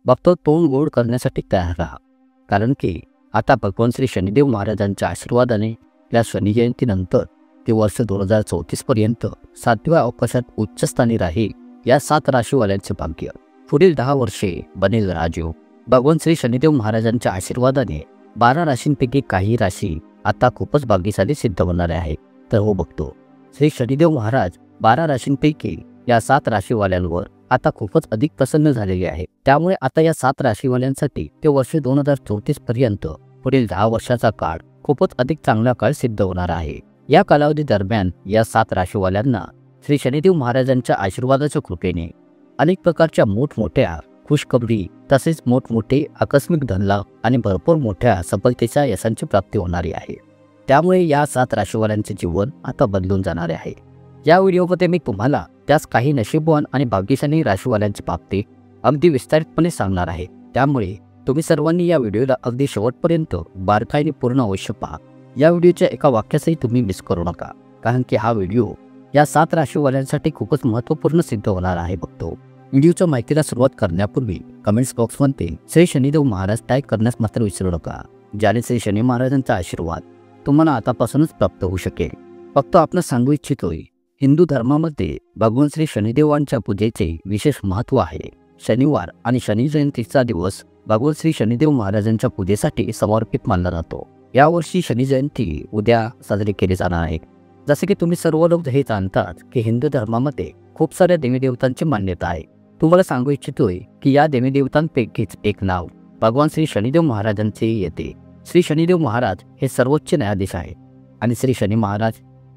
फक्त तोंड गोड करण्यासाठी तयार राहा, कारण की आता भगवान श्री शनिदेव महाराजांच्या आशीर्वादाने या शनी जयंतीनंतर ते वर्ष 2034 पर्यंत 7व्या अवकाशात उच्चस्थानी राहील. या 7 राशीवाल्यांचे भाग्य पुढील 10 वर्षे बनेल राजयोग. भगवान श्री शनिदेव महाराजांच्या आशीर्वादाने 12 राशींपैकी काही राशी आता खूपच भाग्यशाली सिद्ध होणारे आहेत. तर हो बघतो, श्री शनिदेव महाराज 12 राशींपैकी या 7 राशीवाल्यांवर आता खूपच अधिक प्रसन्न झालेले आहे. त्यामुळे आता या 7 राशीवाल्यांसाठी ते वर्ष 2034 पर्यंत पुढील 10 वर्षाचा काळ खूपच अधिक चांगला काळ सिद्ध होणार आहे. या कालावधी दरम्यान या 7 राशीवाल्यांना श्री शनिदेव महाराजांच्या आशीर्वादाच्या कृपेने अनेक प्रकारच्या मोठमोठ्या खुशखबरी तसेच मोठमोठे आकस्मिक धनलाभ आणि भरपूर मोठ्या सफलतेच्या यशांची प्राप्ती होणारी आहे. त्यामुळे या 7 राशीवाल्यांचे जीवन आता बदलून जाणारे आहे. या व्हिडिओमध्ये मी तुम्हाला त्यास काही नशीबवान आणि भाग्यशाली राशीवाल्यांची बाबतीत अगदी विस्तारितपणे सांगणार आहे. त्यामुळे तुम्ही सर्वांनी या व्हिडिओला अगदी शेवटपर्यंत बारकाईने पूर्ण अवश्य पहा. या व्हिडिओच्या एका वाक्यासही तुम्ही मिस करू नका, कारण की हा व्हिडिओ या 7 राशीवाल्यांसाठी खूपच महत्त्वपूर्ण सिद्ध होणार आहे. बघतो व्हिडिओच्या माहितीला सुरुवात करण्यापूर्वी कमेंट्स बॉक्समध्ये श्री शनिदेव महाराज टाईप करण्यास मात्र विसरू नका, ज्याने श्री शनी महाराजांचा आशीर्वाद तुम्हाला आतापासूनच प्राप्त होऊ शकेल. फक्त आपण सांगू इच्छितोय, हिंदू धर्मामध्ये भगवान श्री शनिदेवांच्या पूजेचे विशेष महत्त्व आहे. शनिवार आणि शनी जयंतीचा दिवस भगवान श्री शनिदेव महाराजांच्या पूजेसाठी समर्पित मानला जातो. यावर्षी शनी जयंती उद्या साजरी केली जाणार आहे. जसे की तुम्ही सर्व लोक हे जाणतात की हिंदू धर्मामध्ये खूप साऱ्या देवीदेवतांची मान्यता आहे. तुम्हाला सांगू इच्छितोय की या देवीदेवतांपैकीच एक नाव भगवान श्री शनिदेव महाराजांचे येते. श्री शनिदेव महाराज हे सर्वोच्च न्यायाधीश आहे आणि श्री शनी महाराज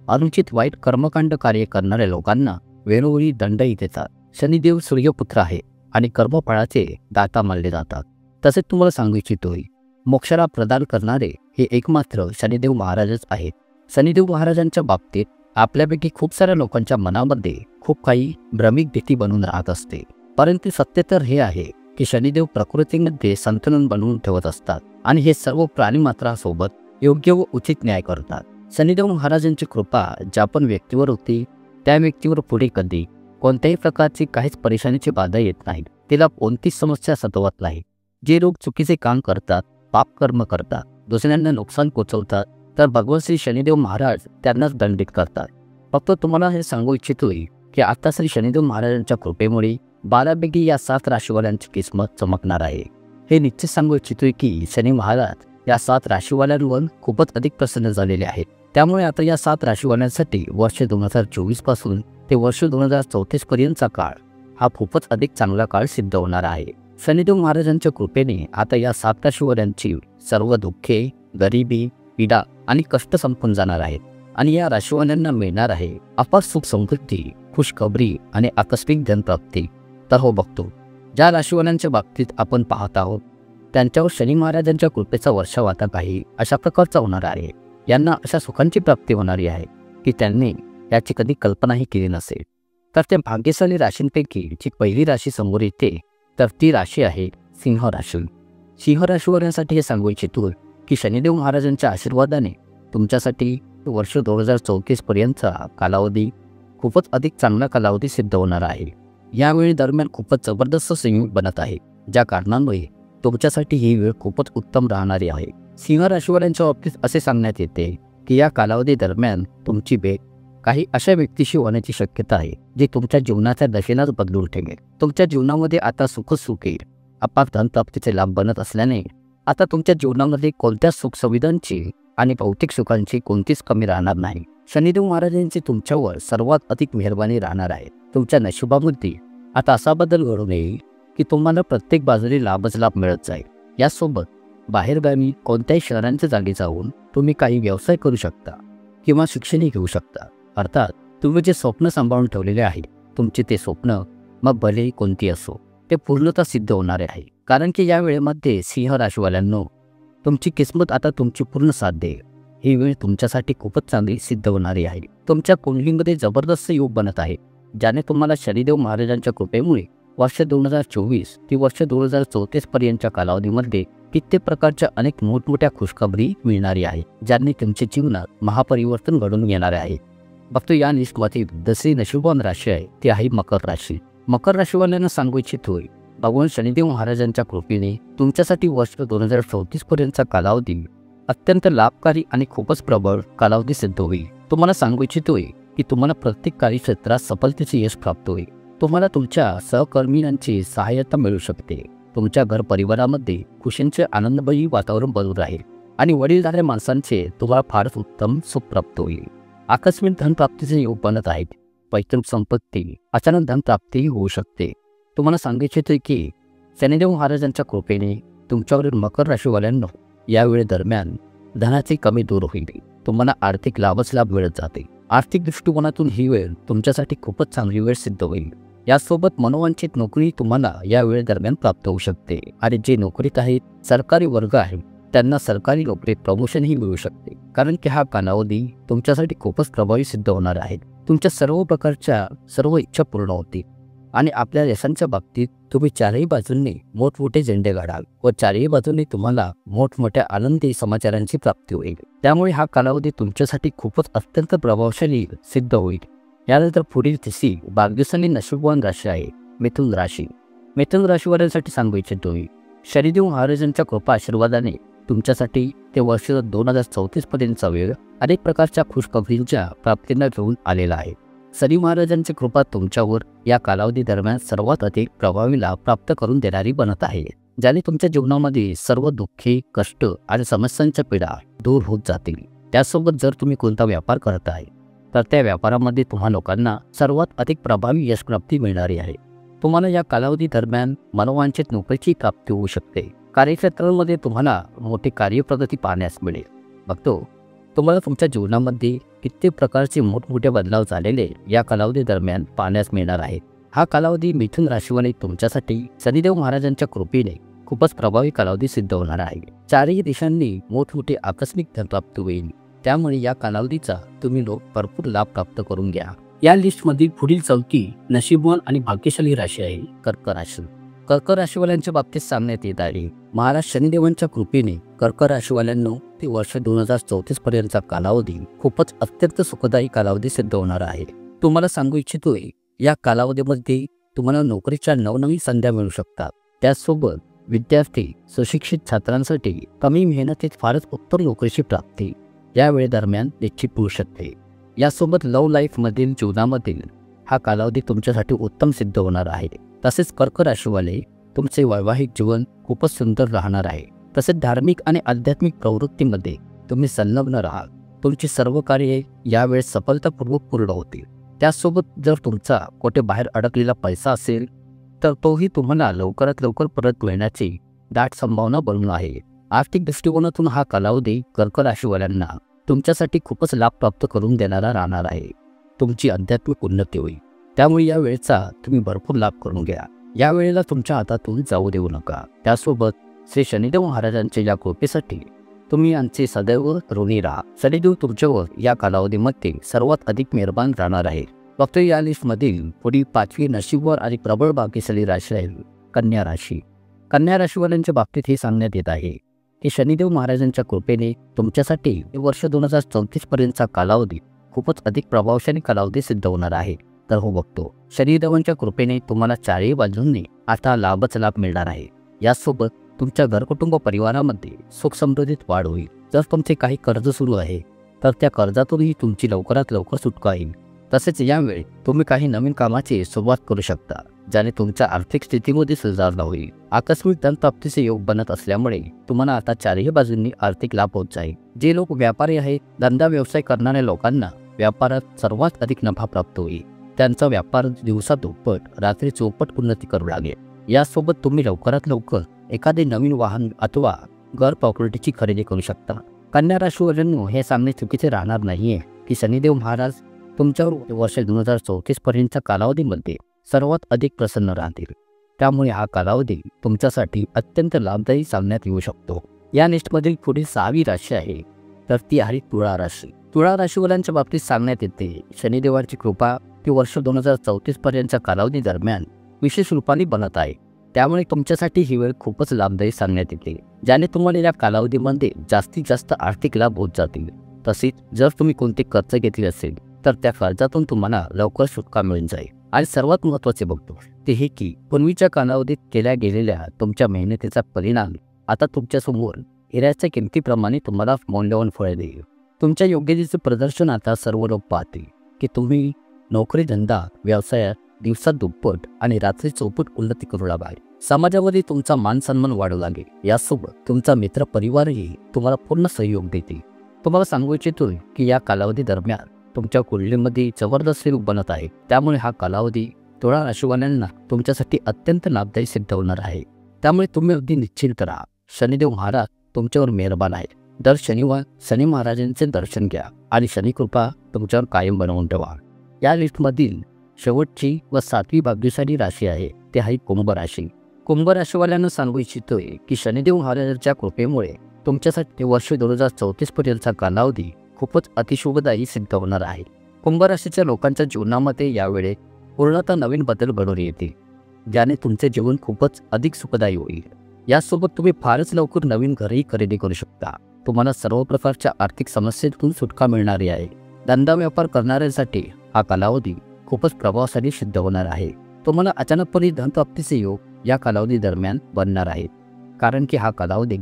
अनुचित वाईट कर्मकांड कार्य करणाऱ्या लोकांना वेळोवेळी दंडही देतात. शनिदेव सूर्यपुत्र आहे आणि कर्मफळाचे दाता मानले जातात. तसेच तुम्हाला सांगू इच्छितोय, मोक्षाला प्रदान करणारे हे एकमात्र शनिदेव महाराजच आहेत. शनिदेव महाराजांच्या बाबतीत आपल्यापैकी खूप साऱ्या लोकांच्या मनामध्ये खूप काही भ्रमिक भीती बनून राहत असते, परंतु सत्य तर हे आहे की शनिदेव प्रकृतीमध्ये संतुलन बनवून ठेवत असतात आणि हे सर्व प्राणीमात्रासोबत योग्य व उचित न्याय करतात. शनिदेव महाराजांची कृपा ज्या पण व्यक्तीवर होती, त्या व्यक्तीवर पुढे कधी कोणत्याही प्रकारची काहीच परेशानीची बाधा येत नाही. तिला कोणतीच समस्या सतवत नाही. जे लोक चुकीचे काम करतात, पाप कर्म करतात, दुसऱ्यांना नुकसान पोचवतात, तर भगवान श्री शनिदेव महाराज त्यांनाच दंडित करतात. फक्त तुम्हाला हे सांगू इच्छितोय की आता श्री शनिदेव महाराजांच्या कृपेमुळे 12 पैकी या 7 राशीवाल्यांची किस्मत चमकणार आहे. हे निश्चित सांगू इच्छितोय की शनी महाराज या 7 राशीवाल्यांवर खूपच अधिक प्रसन्न झालेले आहेत. त्यामुळे आता या 7 राशीवाल्यांसाठी वर्ष 2024 पासून ते वर्ष 2034 पर्यंतचा काळ हा खूपच अधिक चांगला काळ सिद्ध होणार आहे. शनिदेव महाराजांच्या कृपेने आता या 7 राशीवाल्यांची सर्व दुःखे, गरिबी, पीडा आणि कष्ट संपून जाणार आहेत आणि या राशीवाल्यांना मिळणार आहे अपार सुख समृद्धी, खुशखबरी आणि आकस्मिक धनप्राप्ती. तर हो बघतो, ज्या राशीवाल्यांच्या बाबतीत आपण पाहत आहोत त्यांच्यावर शनी महाराजांच्या कृपेचा वर्षाव आता काही अशा प्रकारचा होणार आहे. यांना अशा सुखांची प्राप्ती होणारी आहे की त्यांनी याची कधी कल्पनाही केली नसेल. तर त्या भाग्यशाली राशींपैकी जी पहिली राशी समोर येते तर ती राशी आहे सिंह राशी. सिंह राशीवाल्यांसाठी हे सांगू इच्छितो की शनिदेव महाराजांच्या आशीर्वादाने तुमच्यासाठी वर्ष 2034 पर्यंतचा कालावधी खूपच अधिक चांगला कालावधी सिद्ध होणार आहे. यावेळी दरम्यान खूपच जबरदस्त संयोग बनत आहे, ज्या कारणांमुळे तुमच्यासाठी ही वेळ खूपच उत्तम राहणारी आहे. सिंह राशीवाल्यांच्या बाबतीत असे सांगण्यात येते की या कालावधी दरम्यान तुमची भेट काही अशा व्यक्तीशी होण्याची शक्यता आहे जी तुमच्या जीवनाच्या दशेलाच बदलून ठेवेल. तुमच्या जीवनामध्ये आता सुख येईल. अपार धनप्राप्तीचे लाभ बनत असल्याने आता तुमच्या जीवनामध्ये कोणत्याच सुखसुविधांची आणि भौतिक सुखांची कोणतीच कमी राहणार नाही. शनिदेव महाराजांची तुमच्यावर सर्वात अधिक मेहरबानी राहणार आहे. तुमच्या नशिबामध्ये आता असा बदल घडून येईल की तुम्हाला प्रत्येक बाजूने लाभच लाभ मिळत जाईल. यासोबत बाहेरगावी कोणत्याही शहरांच्या जागी जाऊन तुम्ही काही व्यवसाय करू शकता किंवा शिक्षणही घेऊ शकता. अर्थात तुम्ही जे स्वप्न सांभाळून ठेवलेले आहे, तुमचे ते स्वप्न मग भलेही कोणती असो, ते पूर्णतः सिद्ध होणारे आहे. कारण की या वेळेमध्ये सिंह राशीवाल्यांनो तुमची किस्मत आता तुमची पूर्ण साथ देईल. ही वेळ तुमच्यासाठी खूपच चांगली सिद्ध होणारी आहे. तुमच्या कुंडलीमध्ये जबरदस्त योग बनत आहे, ज्याने तुम्हाला शनिदेव महाराजांच्या कृपेमुळे वर्ष 2024 ते वर्ष 2034 पर्यंतच्या कालावधीमध्ये कित्येक प्रकारच्या अनेक मोठमोठ्या खुशखबरी मिळणारी आहे, ज्यांनी तुमच्या जीवनात महापरिवर्तन घडून येणारे आहे. फक्त या लिस्टमध्ये दुसरी नशीबवान राशी आहे ती आहे मकर राशी. मकर राशीवाल्यांना सांगू इच्छितोय भगवान शनिदेव महाराजांच्या कृपेने तुमच्यासाठी वर्ष 2034 पर्यंतचा कालावधी अत्यंत लाभकारी आणि खूपच प्रबळ कालावधी सिद्ध होईल. तुम्हाला सांगू इच्छितोय की तुम्हाला प्रत्येक कार्यक्षेत्रात सफलतेचे यश प्राप्त होईल. तुम्हाला तुमच्या सहकर्मियांची सहाय्यता मिळू शकते. तुमच्या घर परिवारामध्ये खुशींचे आनंदमयी वातावरण बनून राहील आणि वडीलधाऱ्या माणसांचे तुम्हाला फारच उत्तम सुख प्राप्त होईल. आकस्मिक धनप्राप्तीचे योग बनत आहेत. पैतृक संपत्ती, अचानक धनप्राप्तीही होऊ शकते. तुम्हाला सांगायचे आहे की शनिदेव महाराजांच्या कृपेने तुमच्यावरील मकर राशीवाल्यांना यावेळी दरम्यान धनाची कमी दूर होईल. तुम्हाला आर्थिक लाभच लाभ मिळत जाते. आर्थिक दृष्टिकोनातून ही वेळ तुमच्यासाठी खूपच चांगली वेळ सिद्ध होईल. यासोबत मनोवांछित नोकरी तुम्हाला या वेळे दरम्यान प्राप्त होऊ शकते आणि जे नोकरीत आहेत, सरकारी वर्ग आहेत, त्यांना सरकारी नोकरीत प्रमोशनही मिळू शकते. कारण की हा कालावधी तुमच्यासाठी खूपच प्रभावी सिद्ध होणार आहे. तुमच्या सर्व प्रकारच्या सर्व इच्छा पूर्ण होतील आणि आपल्या यशांच्या बाबतीत तुम्ही चारही बाजूंनी मोठमोठे झेंडे काढाल व चारही बाजूंनी तुम्हाला मोठमोठ्या आनंदी समाचारांची प्राप्ती होईल. त्यामुळे हा कालावधी तुमच्यासाठी खूपच अत्यंत प्रभावशाली सिद्ध होईल. यानंतर पुढील तिसरी भाग्यशाली नशीबवान राशी आहे मिथुन राशी. मिथुन राशीवाल्यांसाठी सांगू इच्छितो शनिदेव महाराजांच्या कृपा आशीर्वादाने तुमच्यासाठी ते वर्ष 2034 पर्यंतचा वेळ अनेक प्रकारच्या खुशखबरींच्या प्राप्तींना घेऊन आलेला आहे. शनी महाराजांची कृपा तुमच्यावर या कालावधी दरम्यान सर्वात अधिक प्रभावी लाभ प्राप्त करून देणारी बनत आहे, ज्याने तुमच्या जीवनामध्ये सर्व दुःखे, कष्ट आणि समस्यांच्या पीडा दूर होत जातील. त्यासोबत जर तुम्ही कोणता व्यापार करताय तर त्या व्यापारामध्ये तुम्हा लोकांना सर्वात अधिक प्रभावी यश प्राप्ती मिळणारी आहे. तुम्हाला या कालावधी दरम्यान मनोवांछित नोकरीची प्राप्ती होऊ शकते. कार्यक्षेत्रांमध्ये तुम्हाला मोठी कार्यप्रगती पाहण्यास मिळेल. बघतो तुम्हाला तुमच्या जीवनामध्ये कित्येक प्रकारचे मोठमोठे बदलाव झालेले या कालावधी दरम्यान पाहण्यास मिळणार आहेत. हा कालावधी मिथुन राशीवाले तुमच्यासाठी शनिदेव महाराजांच्या कृपेने खूपच प्रभावी कालावधी सिद्ध होणार आहे. चारही दिशांनी मोठमोठे आकस्मिक धनप्राप्ती होईल. त्यामुळे या कालावधीचा तुम्ही लोक भरपूर लाभ प्राप्त करून घ्या. या लिस्टमधील पुढील चौथी नशीबवान आणि भाग्यशाली राशी आहे कर्क राशी. कर्क राशीवाल्यांच्या बाबतीत सांगण्यात येत आहे महाराज शनिदेवांच्या कृपेने कर्क राशीवाल्यांना ते वर्ष 2034 पर्यंतचा कालावधी खूपच अत्यंत सुखदायी कालावधी सिद्ध होणार आहे. तुम्हाला सांगू इच्छितोय या कालावधीमध्ये तुम्हाला नोकरीच्या नवनवीन संध्या मिळू शकतात. त्याचसोबत विद्यार्थी, सुशिक्षित छात्रांसाठी कमी मेहनतीत फारच उत्तम नोकरीची प्राप्ती या वेळे दरम्यान निश्चित होऊ शकते. यासोबत लव्ह लाईफमधील जीवनामधील हा कालावधी तुमच्यासाठी उत्तम सिद्ध होणार आहे. तसेच कर्क राशीवाले तुमचे वैवाहिक जीवन खूपच सुंदर राहणार आहे. तसेच धार्मिक आणि आध्यात्मिक प्रवृत्तीमध्ये तुम्ही संलग्न राहाल. तुमची सर्व कार्ये यावेळेस सफलतापूर्वक पूर्ण होतील. त्याचसोबत जर तुमचा कुठे बाहेर अडकलेला पैसा असेल तर तोही तुम्हाला लवकरात लवकर परत मिळण्याची दाट संभावना बनून आहे. आर्थिक दृष्टिकोनातून हा कालावधी कर्क राशीवाल्यांना तुमच्यासाठी खूपच लाभ प्राप्त करून देणारा राहणार आहे. तुमची आध्यात्मिक उन्नती होईल. त्यामुळे या वेळेचा तुम्ही भरपूर लाभ करून घ्या. या वेळेला तुमच्या हातातून जाऊ देऊ नका. त्यासोबत श्री शनिदेव महाराजांच्या या कृपेसाठी तुम्ही यांचे सदैव ऋणी राहा. शनिदेव तुमच्यावर या कालावधीमध्ये सर्वात अधिक मेहरबान राहणार आहे. फक्त या लिस्टमधील पुढील पाचवी नशीबवान आणि प्रबळ भाग्यशाली राशी आहे कन्या राशी. कन्या राशीवाल्यांच्या बाबतीत हे सांगण्यात येत आहे की शनिदेव महाराजांच्या कृपेने तुमच्यासाठी वर्ष 2034 पर्यंतचा कालावधी खूपच अधिक प्रभावशाली कालावधी सिद्ध होणार आहे. तर हो बघतो शनिदेवांच्या कृपेने तुम्हाला चारही बाजूंनी आता लाभच लाभ मिळणार आहे. यासोबत तुमच्या घरकुटुंब परिवारामध्ये सुख समृद्धीत वाढ होईल. जर तुमचे काही कर्ज सुरू आहे तर त्या कर्जातूनही तुमची लवकरात लवकर सुटका होईल. तसेच यावेळी तुम्ही काही नवीन कामाची सुरुवात करू शकता ज्याने तुमच्या आर्थिक स्थितीमध्ये सुधारणा होईल. आकस्मिक धनप्राप्तीचे योग बनत असल्यामुळे तुम्हाला आता चारही बाजूंनी आर्थिक लाभ होत जाईल. जे लोक व्यापारी आहेत, धंदा व्यवसाय करणाऱ्या लोकांना व्यापारात सर्वात अधिक नफा प्राप्त होईल. त्यांचा व्यापार दिवसा दुप्पट, रात्री चौपट उन्नती करू लागेल. यासोबत तुम्ही लवकरात लवकर एखादे नवीन वाहन अथवा घर प्रॉपर्टीची खरेदी करू शकता. कन्या राशीवाल्यांनो हे सांगणे चुकीचे राहणार नाहीये की शनिदेव महाराज तुमच्यावर वर्ष 2034 पर्यंतच्या कालावधीमध्ये सर्वात अधिक प्रसन्न राहतील. त्यामुळे हा कालावधी तुमच्यासाठी अत्यंत लाभदायी सांगण्यात येऊ शकतो. या लिस्टमधील पुढील 6वी राशी आहे तर ती आहे तुळा राशी. तुळा राशीवाल्यांच्या बाबतीत सांगण्यात येते शनिदेवाची कृपा ती वर्ष 2034 पर्यंतच्या कालावधी दरम्यान विशेष रूपाने बनत आहे. त्यामुळे तुमच्यासाठी ही वेळ खूपच लाभदायी सांगण्यात येते, ज्याने तुम्हाला या कालावधीमध्ये जास्तीत जास्त आर्थिक लाभ होत जातील. तसेच जर तुम्ही कोणते कर्ज घेतले असेल तर त्या कर्जातून तुम्हाला लवकर सुटका मिळून जाईल. आणि सर्वात महत्त्वाचे बघतो ते हे की पूर्वीच्या कालावधीत केल्या गेलेल्या तुमच्या मेहनतीचा परिणाम आता तुमच्यासमोर हिऱ्याच्या किमतीप्रमाणे तुम्हाला मौल्यवान फळे देईल. तुमच्या योग्यतेचे प्रदर्शन आता सर्व लोक पाहतील की तुम्ही नोकरी, धंदा, व्यवसायात दिवसात दुप्पट आणि रात्री चौपट उन्नती करू लागाल. समाजामध्ये तुमचा मान सन्मान वाढू लागेल. यासोबत तुमचा मित्र परिवारही तुम्हाला पूर्ण सहयोग देतील. तुम्हाला सांगू इच्छितो की या कालावधी दरम्यान तुमच्या कुंडलीमध्ये जबरदस्त योग बनत आहे. त्यामुळे हा कालावधी तुळा राशीवाल्यांना तुमच्यासाठी अत्यंत लाभदायी सिद्ध होणार आहे. त्यामुळे तुम्ही अगदी निश्चिंत राहा. शनिदेव महाराज तुमच्यावर मेहरबान आहेत. दर शनिवार शनी महाराजांचे दर्शन घ्या आणि शनिकृपा तुमच्यावर कायम बनवून ठेवा. या लिस्टमधील शेवटची व 7वी भाग्यशाली राशी आहे ती आहे कुंभ राशी. कुंभ राशीवाल्यांना सांगू इच्छितोय की शनिदेव महाराजांच्या कृपेमुळे तुमच्यासाठी वर्ष 2034 पर्यंतचा कालावधी खूपच अतिशुभदायी सिद्ध होणार आहे. कुंभ राशीच्या लोकांच्या जीवनामध्ये यावेळी पूर्णतः नवीन बदल घडून येतील, ज्याने तुमचे जीवन खूपच अधिक सुखदायी होईल. यासोबत तुम्ही फारच लवकर नवीन घरही खरेदी करू शकता. तुम्हाला सर्व प्रकारच्या आर्थिक समस्येतून सुटका मिळणारी आहे. धंदा व्यापार करणाऱ्यांसाठी हा कालावधी खूपच प्रभावशाली सिद्ध होणार आहे. तुम्हाला अचानकपणे धनप्राप्तीचे योग या कालावधी दरम्यान बनणार आहेत, कारण की हा कालावधी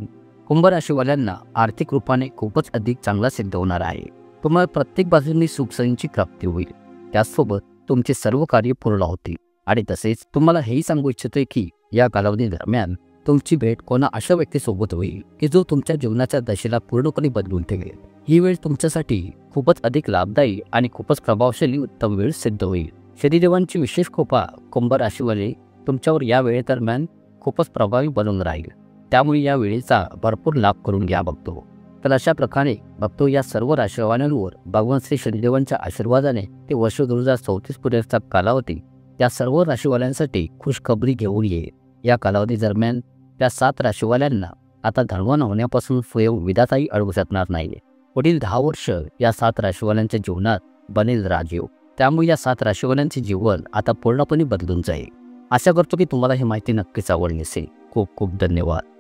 कुंभ राशीवाल्यांना आर्थिक रूपाने खूपच अधिक चांगला सिद्ध होणार आहे. तुम्हाला प्रत्येक बाजूंनी सुखसोयींची प्राप्ती होईल. त्याचसोबत तुमचे सर्व कार्य पूर्ण होतील. आणि तसेच तुम्हाला हेही सांगू इच्छितोय की या कालावधी दरम्यान तुमची भेट कोणा अशा व्यक्तीसोबत होईल की जो तुमच्या जीवनाच्या दशेला पूर्णपणे बदलून ठेवेल. ही वेळ तुमच्यासाठी खूपच अधिक लाभदायी आणि खूपच प्रभावशाली उत्तम वेळ सिद्ध होईल. शनिदेवांची विशेष कृपा कुंभ राशीवाले तुमच्यावर या वेळेदरम्यान खूपच प्रभावी बनून राहील. त्यामुळे या वेळेचा भरपूर लाभ करून घ्या बघतो. तर अशा प्रकारे बघतो या सर्व राशीवाल्यांवर भगवान श्री शनिदेवांच्या आशीर्वादाने ते वर्ष 2034 पर्यंतचा कालावधी त्या सर्व राशीवाल्यांसाठी खुशखबरी घेऊन येईल. या कालावधी दरम्यान त्या 7 राशीवाल्यांना आता धनवान होण्यापासून स्वयं विधाताही अडवू शकणार नाही. पुढील 10 वर्ष या 7 राशीवाल्यांच्या जीवनात बनेल राजयोग. त्यामुळे या 7 राशीवाल्यांचे जीवन आता पूर्णपणे बदलून जाईल. आशा करतो की तुम्हाला ही माहिती नक्कीच आवडली असेल. खूप खूप धन्यवाद.